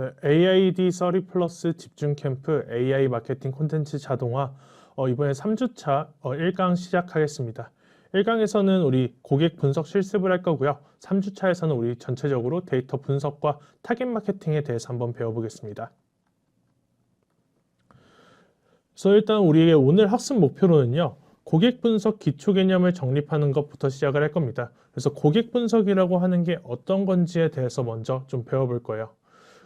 네, AID 30 플러스 집중 캠프 AI 마케팅 콘텐츠 자동화 이번에 3주차 1강 시작하겠습니다. 1강에서는 우리 고객 분석 실습을 할 거고요. 3주차에서는 우리 전체적으로 데이터 분석과 타겟 마케팅에 대해서 한번 배워보겠습니다. 그래서 일단 우리의 오늘 학습 목표로는요. 고객 분석 기초 개념을 정립하는 것부터 시작을 할 겁니다. 그래서 고객 분석이라고 하는 게 어떤 건지에 대해서 먼저 좀 배워볼 거예요.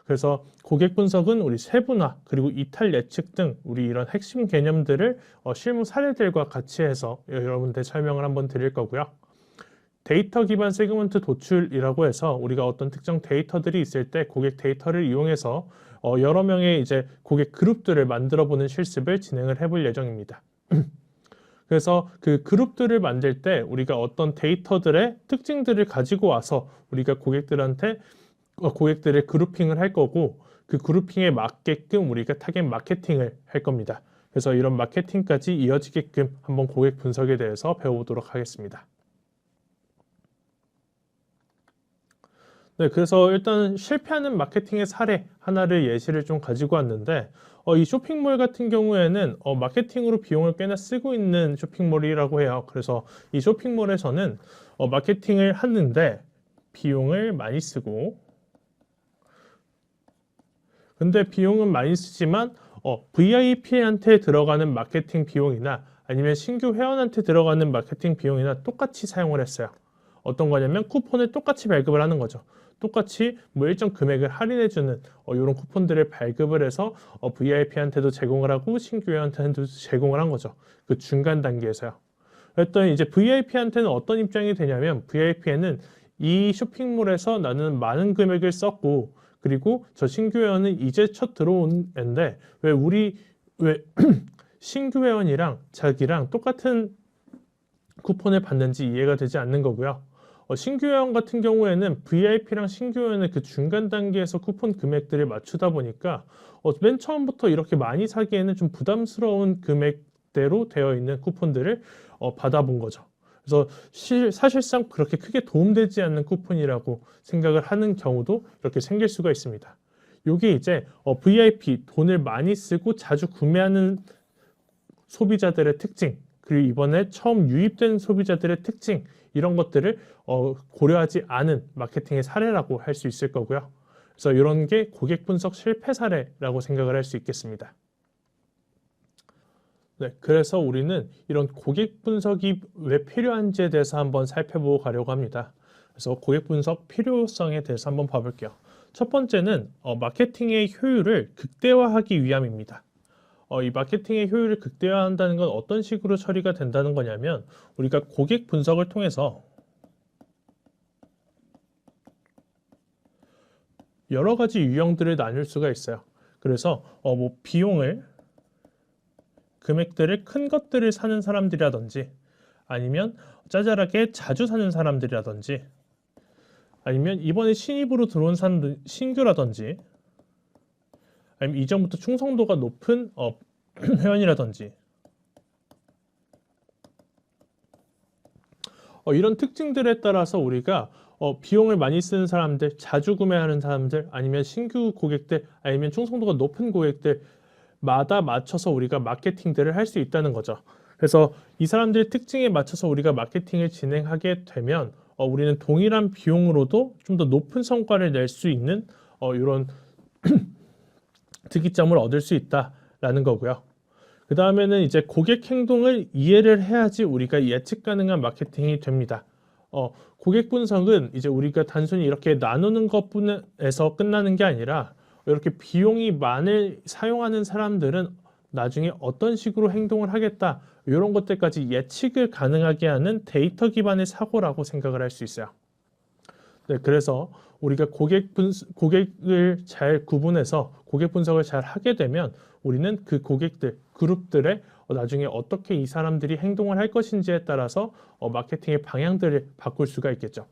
그래서 고객 분석은 우리 세분화 그리고 이탈 예측 등 우리 이런 핵심 개념들을 실무 사례들과 같이 해서 여러분들 설명을 한번 드릴 거고요. 데이터 기반 세그먼트 도출이라고 해서 우리가 어떤 특정 데이터들이 있을 때 고객 데이터를 이용해서 여러 명의 이제 고객 그룹들을 만들어 보는 실습을 진행을 해볼 예정입니다. 그래서 그 그룹들을 만들 때 우리가 어떤 데이터들의 특징들을 가지고 와서 우리가 고객들한테 고객들의 그룹핑을 할 거고 그 그룹핑에 맞게끔 우리가 타겟 마케팅을 할 겁니다. 그래서 이런 마케팅까지 이어지게끔 한번 고객 분석에 대해서 배워보도록 하겠습니다. 네, 그래서 일단 실패하는 마케팅의 사례 하나를 예시를 좀 가지고 왔는데 이 쇼핑몰 같은 경우에는 마케팅으로 비용을 꽤나 쓰고 있는 쇼핑몰이라고 해요. 그래서 이 쇼핑몰에서는 마케팅을 하는데 비용을 많이 쓰고 근데 비용은 많이 쓰지만 VIP한테 들어가는 마케팅 비용이나 아니면 신규 회원한테 들어가는 마케팅 비용이나 똑같이 사용을 했어요. 어떤 거냐면 쿠폰을 똑같이 발급을 하는 거죠. 똑같이 뭐 일정 금액을 할인해주는 이런 쿠폰들을 발급을 해서 VIP한테도 제공을 하고 신규 회원한테도 제공을 한 거죠. 그 중간 단계에서요. 그랬더니 이제 VIP한테는 어떤 입장이 되냐면 VIP에는 이 쇼핑몰에서 나는 많은 금액을 썼고 그리고 저 신규 회원은 이제 첫 들어온 앤데 왜 신규 회원이랑 자기랑 똑같은 쿠폰을 받는지 이해가 되지 않는 거고요. 신규 회원 같은 경우에는 VIP랑 신규 회원의 그 중간 단계에서 쿠폰 금액들을 맞추다 보니까 맨 처음부터 이렇게 많이 사기에는 좀 부담스러운 금액대로 되어 있는 쿠폰들을 받아본 거죠. 그래서 사실상 그렇게 크게 도움되지 않는 쿠폰이라고 생각을 하는 경우도 이렇게 생길 수가 있습니다. 이게 이제 VIP, 돈을 많이 쓰고 자주 구매하는 소비자들의 특징, 그리고 이번에 처음 유입된 소비자들의 특징, 이런 것들을 고려하지 않은 마케팅의 사례라고 할 수 있을 거고요. 그래서 이런 게 고객 분석 실패 사례라고 생각을 할 수 있겠습니다. 네, 그래서 우리는 이런 고객 분석이 왜 필요한지에 대해서 한번 살펴보고 가려고 합니다. 그래서 고객 분석 필요성에 대해서 한번 봐볼게요. 첫 번째는 마케팅의 효율을 극대화하기 위함입니다. 이 마케팅의 효율을 극대화한다는 건 어떤 식으로 처리가 된다는 거냐면 우리가 고객 분석을 통해서 여러 가지 유형들을 나눌 수가 있어요. 그래서 뭐 비용을 금액들을 큰 것들을 사는 사람들이라든지 아니면 짜잘하게 자주 사는 사람들이라든지 아니면 이번에 신입으로 들어온 사람들 신규라든지 아니면 이전부터 충성도가 높은 회원이라든지 이런 특징들에 따라서 우리가 비용을 많이 쓰는 사람들, 자주 구매하는 사람들 아니면 신규 고객들 아니면 충성도가 높은 고객들 마다 맞춰서 우리가 마케팅들을 할 수 있다는 거죠. 그래서 이 사람들의 특징에 맞춰서 우리가 마케팅을 진행하게 되면 우리는 동일한 비용으로도 좀 더 높은 성과를 낼 수 있는 이런 특이점을 얻을 수 있다라는 거고요. 그 다음에는 이제 고객 행동을 이해를 해야지 우리가 예측 가능한 마케팅이 됩니다. 고객 분석은 이제 우리가 단순히 이렇게 나누는 것뿐에서 끝나는 게 아니라 이렇게 비용이 많이 사용하는 사람들은 나중에 어떤 식으로 행동을 하겠다 이런 것들까지 예측을 가능하게 하는 데이터 기반의 사고라고 생각을 할 수 있어요. 네, 그래서 우리가 고객을 잘 구분해서 고객 분석을 잘 하게 되면 우리는 그 고객들, 그룹들의 나중에 어떻게 이 사람들이 행동을 할 것인지에 따라서 마케팅의 방향들을 바꿀 수가 있겠죠.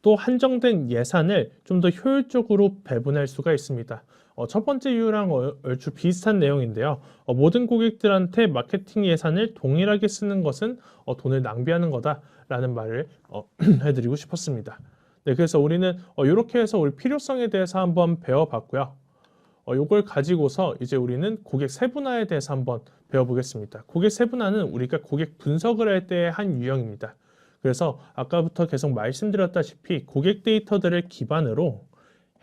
또 한정된 예산을 좀 더 효율적으로 배분할 수가 있습니다. 첫 번째 이유랑 얼추 비슷한 내용인데요. 모든 고객들한테 마케팅 예산을 동일하게 쓰는 것은 돈을 낭비하는 거다라는 말을 해드리고 싶었습니다. 네, 그래서 우리는 이렇게 해서 우리 필요성에 대해서 한번 배워봤고요. 요걸 가지고서 이제 우리는 고객 세분화에 대해서 한번 배워보겠습니다. 고객 세분화는 우리가 고객 분석을 할 때 한 유형입니다. 그래서 아까부터 계속 말씀드렸다시피 고객 데이터들을 기반으로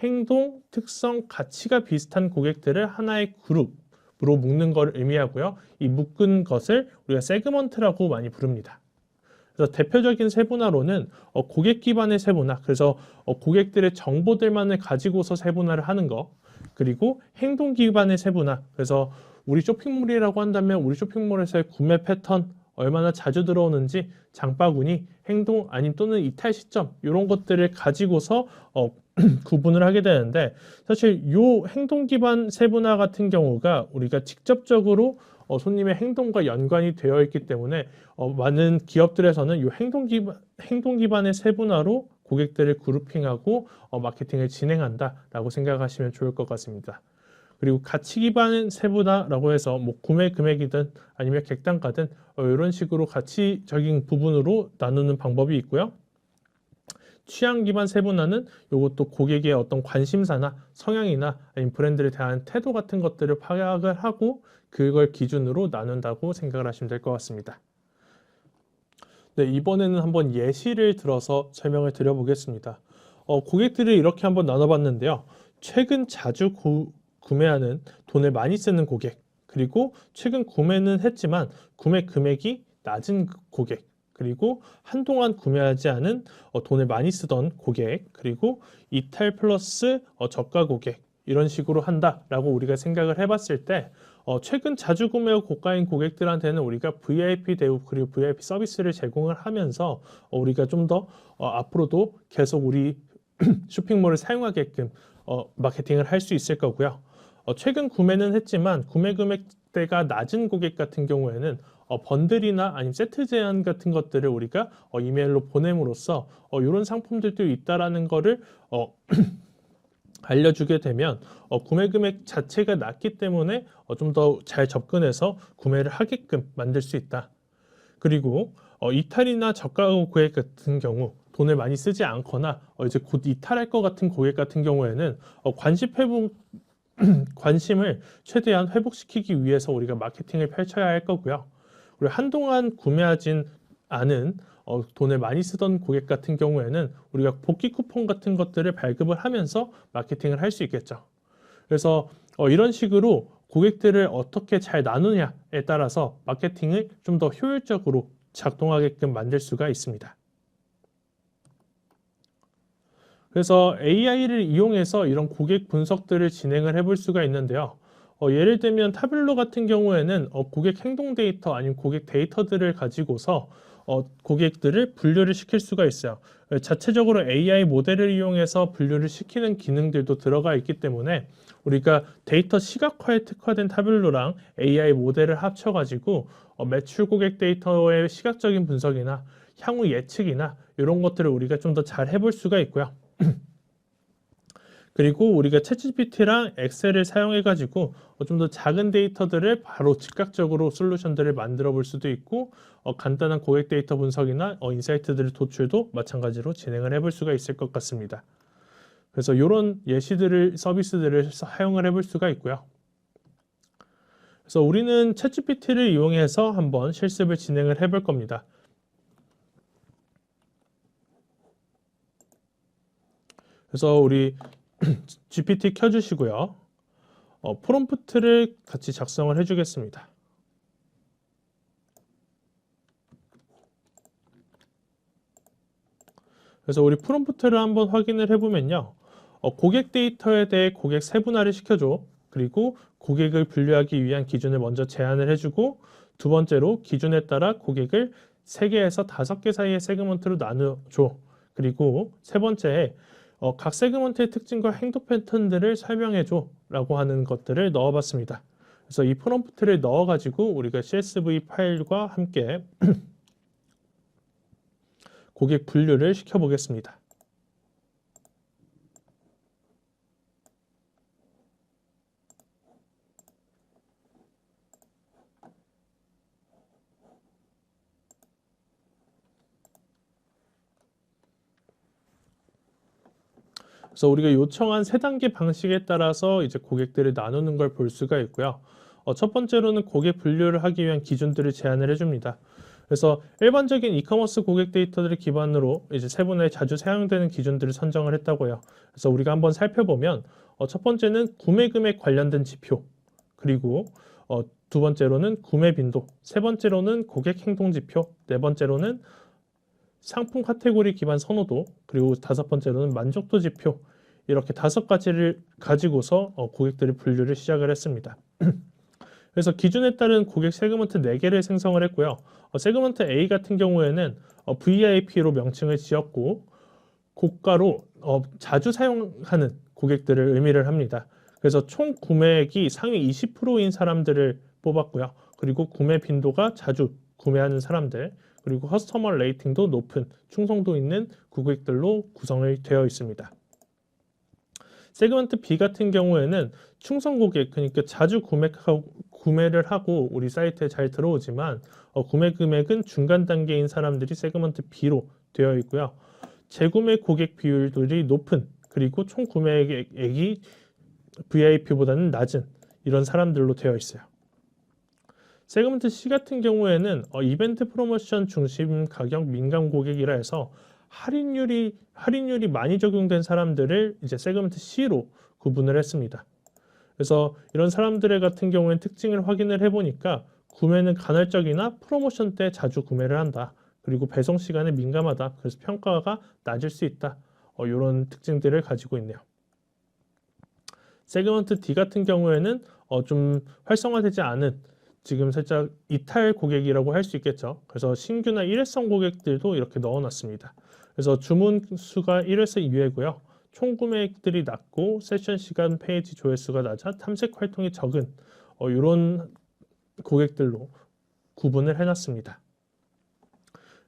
행동, 특성, 가치가 비슷한 고객들을 하나의 그룹으로 묶는 걸 의미하고요. 이 묶은 것을 우리가 세그먼트라고 많이 부릅니다. 그래서 대표적인 세분화로는 고객 기반의 세분화, 그래서 고객들의 정보들만을 가지고서 세분화를 하는 거, 그리고 행동 기반의 세분화, 그래서 우리 쇼핑몰이라고 한다면 우리 쇼핑몰에서의 구매 패턴, 얼마나 자주 들어오는지, 장바구니, 행동 아니면 또는 이탈 시점 이런 것들을 가지고서 구분을 하게 되는데, 사실 이 행동 기반 세분화 같은 경우가 우리가 직접적으로 손님의 행동과 연관이 되어 있기 때문에 많은 기업들에서는 이 행동 기반의 세분화로 고객들을 그룹핑하고 마케팅을 진행한다라고 생각하시면 좋을 것 같습니다. 그리고 가치 기반 세분화라고 해서 뭐 구매 금액이든 아니면 객단가든 이런 식으로 가치적인 부분으로 나누는 방법이 있고요. 취향 기반 세분화는 이것도 고객의 어떤 관심사나 성향이나 아니면 브랜드에 대한 태도 같은 것들을 파악을 하고 그걸 기준으로 나눈다고 생각을 하시면 될 것 같습니다. 네, 이번에는 한번 예시를 들어서 설명을 드려보겠습니다. 고객들을 이렇게 한번 나눠봤는데요. 최근 자주 구매하는 돈을 많이 쓰는 고객, 그리고 최근 구매는 했지만 구매 금액이 낮은 고객, 그리고 한동안 구매하지 않은 돈을 많이 쓰던 고객, 그리고 이탈 플러스 저가 고객, 이런 식으로 한다라고 우리가 생각을 해봤을 때 최근 자주 구매하고 고가인 고객들한테는 우리가 VIP 대우 그리고 VIP 서비스를 제공을 하면서 우리가 좀 더 앞으로도 계속 우리 쇼핑몰을 사용하게끔 마케팅을 할 수 있을 거고요. 최근 구매는 했지만 구매 금액대가 낮은 고객 같은 경우에는 번들이나 아니면 세트 제한 같은 것들을 우리가 이메일로 보냄으로써 이런 상품들도 있다라는 거를 알려주게 되면 구매 금액 자체가 낮기 때문에 좀 더 잘 접근해서 구매를 하게끔 만들 수 있다. 그리고 이탈이나 저가 고객 같은 경우 돈을 많이 쓰지 않거나 이제 곧 이탈할 것 같은 고객 같은 경우에는 관심을 최대한 회복시키기 위해서 우리가 마케팅을 펼쳐야 할 거고요. 그리고 한동안 구매하진 않은 돈을 많이 쓰던 고객 같은 경우에는 우리가 복귀 쿠폰 같은 것들을 발급을 하면서 마케팅을 할 수 있겠죠. 그래서 이런 식으로 고객들을 어떻게 잘 나누냐에 따라서 마케팅을 좀 더 효율적으로 작동하게끔 만들 수가 있습니다. 그래서 AI를 이용해서 이런 고객 분석들을 진행을 해볼 수가 있는데요. 예를 들면 타블로 같은 경우에는 고객 행동 데이터 아니면 고객 데이터들을 가지고서 고객들을 분류를 시킬 수가 있어요. 자체적으로 AI 모델을 이용해서 분류를 시키는 기능들도 들어가 있기 때문에 우리가 데이터 시각화에 특화된 타블로랑 AI 모델을 합쳐가지고 매출 고객 데이터의 시각적인 분석이나 향후 예측이나 이런 것들을 우리가 좀 더 잘 해볼 수가 있고요. 그리고 우리가 챗GPT랑 엑셀을 사용해 가지고 좀 더 작은 데이터들을 바로 즉각적으로 솔루션들을 만들어 볼 수도 있고 간단한 고객 데이터 분석이나 인사이트들을 도출도 마찬가지로 진행을 해볼 수가 있을 것 같습니다. 그래서 이런 예시들을 서비스들을 사용을 해볼 수가 있고요. 그래서 우리는 챗GPT를 이용해서 한번 실습을 진행을 해볼 겁니다. 그래서 우리 GPT 켜주시고요. 프롬프트를 같이 작성을 해주겠습니다. 그래서 우리 프롬프트를 한번 확인을 해보면요. 고객 데이터에 대해 고객 세분화를 시켜줘. 그리고 고객을 분류하기 위한 기준을 먼저 제안을 해주고 두 번째로 기준에 따라 고객을 3개에서 5개 사이의 세그먼트로 나눠줘. 그리고 세 번째에 각 세그먼트의 특징과 행동 패턴들을 설명해줘 라고 하는 것들을 넣어봤습니다. 그래서 이 프롬프트를 넣어가지고 우리가 CSV 파일과 함께 고객 분류를 시켜보겠습니다. 그래서 우리가 요청한 세 단계 방식에 따라서 이제 고객들을 나누는 걸 볼 수가 있고요. 첫 번째로는 고객 분류를 하기 위한 기준들을 제안을 해줍니다. 그래서 일반적인 이커머스 고객 데이터들을 기반으로 이제 세분화에 자주 사용되는 기준들을 선정을 했다고 해요. 그래서 우리가 한번 살펴보면 첫 번째는 구매 금액 관련된 지표, 그리고 두 번째로는 구매 빈도, 세 번째로는 고객 행동 지표, 네 번째로는 상품 카테고리 기반 선호도, 그리고 다섯 번째로는 만족도 지표, 이렇게 다섯 가지를 가지고서 고객들의 분류를 시작을 했습니다. 그래서 기준에 따른 고객 세그먼트 4개를 생성을 했고요. 세그먼트 A 같은 경우에는 VIP로 명칭을 지었고 고가로 자주 사용하는 고객들을 의미를 합니다. 그래서 총 구매액이 상위 20%인 사람들을 뽑았고요. 그리고 구매 빈도가 자주 구매하는 사람들, 그리고 커스터머 레이팅도 높은 충성도 있는 고객들로 구성이 되어 있습니다. 세그먼트 B 같은 경우에는 충성 고객, 그러니까 자주 구매를 하고 우리 사이트에 잘 들어오지만 구매 금액은 중간 단계인 사람들이 세그먼트 B로 되어 있고요. 재구매 고객 비율들이 높은, 그리고 총 구매액이 VIP보다는 낮은 이런 사람들로 되어 있어요. 세그먼트 C 같은 경우에는 이벤트 프로모션 중심 가격 민감 고객이라 해서 할인율이 많이 적용된 사람들을 이제 세그먼트 C로 구분을 했습니다. 그래서 이런 사람들의 같은 경우에는 특징을 확인을 해보니까 구매는 간헐적이나 프로모션 때 자주 구매를 한다. 그리고 배송 시간에 민감하다. 그래서 평가가 낮을 수 있다. 이런 특징들을 가지고 있네요. 세그먼트 D 같은 경우에는 좀 활성화되지 않은, 지금 살짝 이탈 고객이라고 할 수 있겠죠. 그래서 신규나 일회성 고객들도 이렇게 넣어놨습니다. 그래서 주문 수가 1회에서 2회고요. 총 구매액들이 낮고 세션 시간 페이지 조회수가 낮아 탐색 활동이 적은 이런 고객들로 구분을 해놨습니다.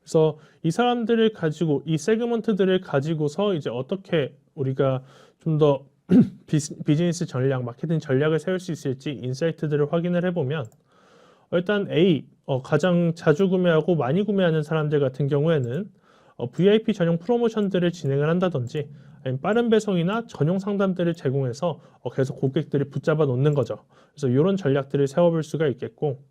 그래서 이 사람들을 가지고, 이 세그먼트들을 가지고서 이제 어떻게 우리가 좀 더 비즈니스 전략, 마케팅 전략을 세울 수 있을지 인사이트들을 확인을 해보면, 일단 A, 가장 자주 구매하고 많이 구매하는 사람들 같은 경우에는 VIP 전용 프로모션들을 진행을 한다든지, 아니면 빠른 배송이나 전용 상담들을 제공해서 계속 고객들을 붙잡아 놓는 거죠. 그래서 이런 전략들을 세워볼 수가 있겠고,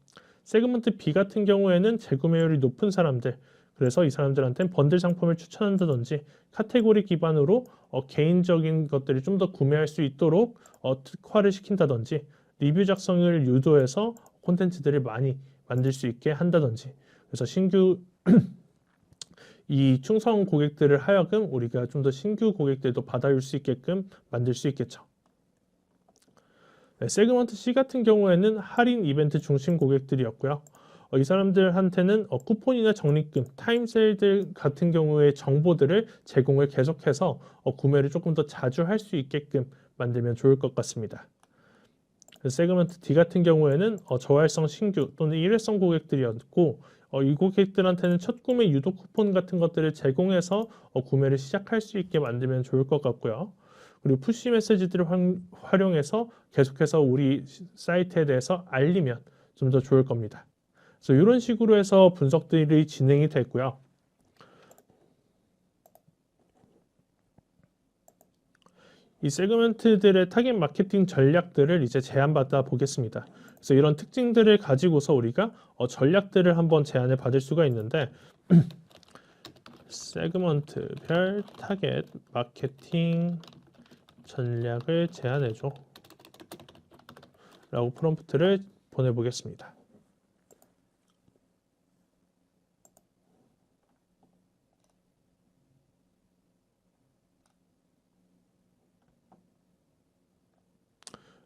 세그먼트 B 같은 경우에는 재구매율이 높은 사람들, 그래서 이 사람들한테는 번들 상품을 추천한다든지 카테고리 기반으로 개인적인 것들을 좀 더 구매할 수 있도록 특화를 시킨다든지, 리뷰 작성을 유도해서 콘텐츠들을 많이 만들 수 있게 한다든지, 그래서 신규 이 충성 고객들을 하여금 우리가 좀 더 신규 고객들도 받아올 수 있게끔 만들 수 있겠죠. 네, 세그먼트 C 같은 경우에는 할인 이벤트 중심 고객들이었고요. 이 사람들한테는 쿠폰이나 적립금, 타임세일들 같은 경우의 정보들을 제공을 계속해서 구매를 조금 더 자주 할 수 있게끔 만들면 좋을 것 같습니다. 세그먼트 D 같은 경우에는 저활성 신규 또는 일회성 고객들이었고, 이 고객들한테는 첫 구매 유도 쿠폰 같은 것들을 제공해서 구매를 시작할 수 있게 만들면 좋을 것 같고요. 그리고 푸시 메시지들을 활용해서 계속해서 우리 사이트에 대해서 알리면 좀 더 좋을 겁니다. 그래서 이런 식으로 해서 분석들이 진행이 됐고요. 이 세그먼트들의 타겟 마케팅 전략들을 이제 제안받아 보겠습니다. 그래서 이런 특징들을 가지고서 우리가 전략들을 한번 제안을 받을 수가 있는데, 세그먼트별 타겟 마케팅 전략을 제안해줘 라고 프롬프트를 보내보겠습니다.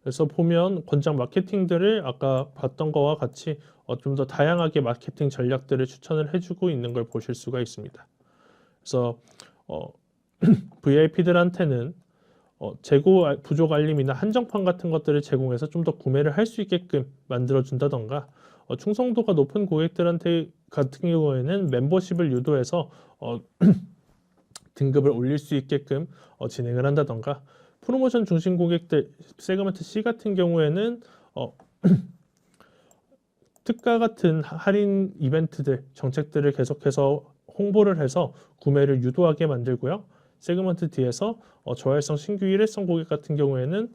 그래서 보면 권장 마케팅들을 아까 봤던 거와 같이 좀 더 다양하게 마케팅 전략들을 추천을 해주고 있는 걸 보실 수가 있습니다. 그래서 VIP들한테는 재고 부족 알림이나 한정판 같은 것들을 제공해서 좀 더 구매를 할 수 있게끔 만들어준다던가, 충성도가 높은 고객들한테 같은 경우에는 멤버십을 유도해서 등급을 올릴 수 있게끔 진행을 한다던가, 프로모션 중심 고객들 세그먼트 C 같은 경우에는 특가 같은 할인 이벤트들 정책들을 계속해서 홍보를 해서 구매를 유도하게 만들고요. 세그먼트 D에서 저활성 신규 일회성 고객 같은 경우에는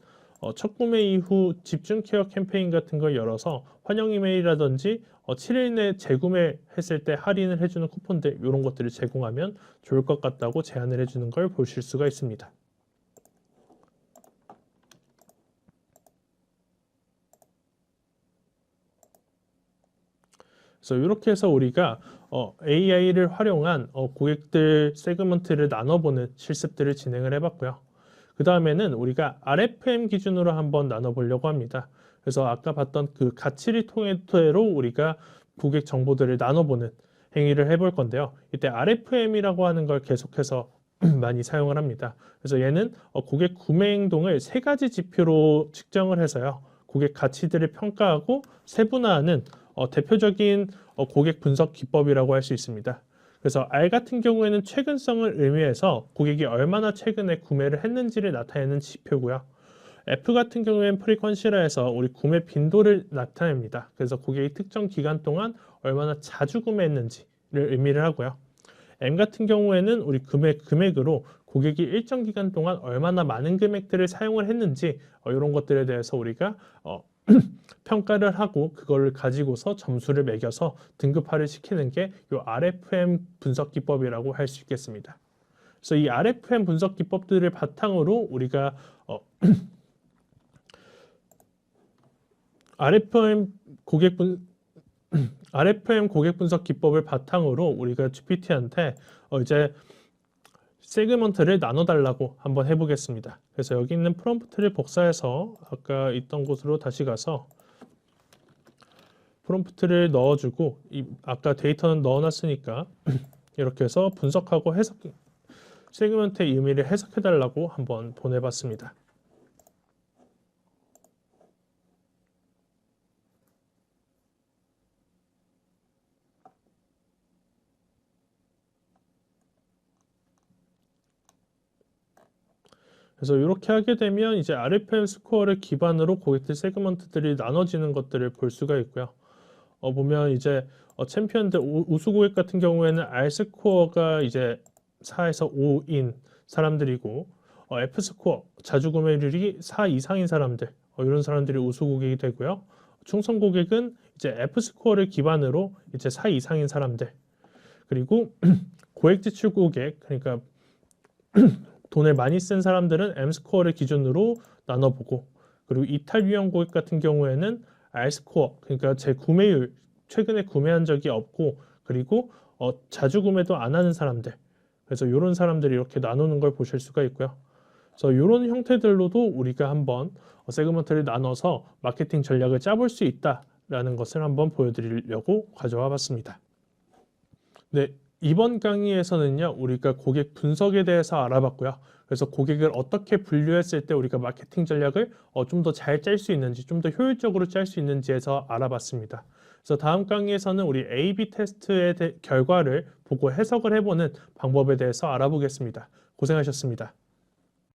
첫 구매 이후 집중 케어 캠페인 같은 걸 열어서 환영 이메일이라든지 7일 내 재구매했을 때 할인을 해주는 쿠폰들 이런 것들을 제공하면 좋을 것 같다고 제안을 해주는 걸 보실 수가 있습니다. 그래서 이렇게 해서 우리가 AI를 활용한 고객들 세그먼트를 나눠보는 실습들을 진행을 해봤고요. 그 다음에는 우리가 RFM 기준으로 한번 나눠보려고 합니다. 그래서 아까 봤던 그 가치를 통해로 우리가 고객 정보들을 나눠보는 행위를 해볼 건데요. 이때 RFM이라고 하는 걸 계속해서 많이 사용을 합니다. 그래서 얘는 고객 구매 행동을 세 가지 지표로 측정을 해서요. 고객 가치들을 평가하고 세분화하는 대표적인 고객 분석 기법이라고 할 수 있습니다. 그래서 R 같은 경우에는 최근성을 의미해서 고객이 얼마나 최근에 구매를 했는지를 나타내는 지표고요. F 같은 경우에는 프리퀀시라 해서 우리 구매 빈도를 나타냅니다. 그래서 고객이 특정 기간 동안 얼마나 자주 구매했는지를 의미를 하고요. M 같은 경우에는 우리 금액으로 고객이 일정 기간 동안 얼마나 많은 금액들을 사용을 했는지 이런 것들에 대해서 우리가 평가를 하고 그걸 가지고서 점수를 매겨서 등급화를 시키는 게 이 RFM 분석 기법이라고 할 수 있겠습니다. 그래서 이 RFM 분석 기법들을 바탕으로 우리가 RFM 고객 분석 기법을 바탕으로 우리가 GPT한테 이제 세그먼트를 나눠달라고 한번 해보겠습니다. 그래서 여기 있는 프롬프트를 복사해서 아까 있던 곳으로 다시 가서 프롬프트를 넣어주고 아까 데이터는 넣어놨으니까 이렇게 해서 분석하고 세그먼트의 의미를 해석해달라고 한번 보내봤습니다. 그래서 이렇게 하게 되면 이제 RFM 스코어를 기반으로 고객들 세그먼트들이 나눠지는 것들을 볼 수가 있고요. 보면 이제 챔피언들 우수 고객 같은 경우에는 R 스코어가 이제 4에서 5인 사람들이고 F 스코어 자주 구매율이 4 이상인 사람들 이런 사람들이 우수 고객이 되고요. 충성 고객은 이제 F 스코어를 기반으로 이제 4 이상인 사람들 그리고 고액 지출 고객 그러니까 돈을 많이 쓴 사람들은 M 스코어를 기준으로 나눠보고 그리고 이탈 유형 고객 같은 경우에는 R 스코어 그러니까 제 구매율 최근에 구매한 적이 없고 그리고 자주 구매도 안 하는 사람들 그래서 이런 사람들이 이렇게 나누는 걸 보실 수가 있고요. 그래서 이런 형태들로도 우리가 한번 세그먼트를 나눠서 마케팅 전략을 짜볼 수 있다라는 것을 한번 보여드리려고 가져와 봤습니다. 네. 이번 강의에서는요, 우리가 고객 분석에 대해서 알아봤고요. 그래서 고객을 어떻게 분류했을 때 우리가 마케팅 전략을 좀 더 잘 짤 수 있는지, 좀 더 효율적으로 짤 수 있는지에서 알아봤습니다. 그래서 다음 강의에서는 우리 A/B 테스트의 결과를 보고 해석을 해보는 방법에 대해서 알아보겠습니다. 고생하셨습니다.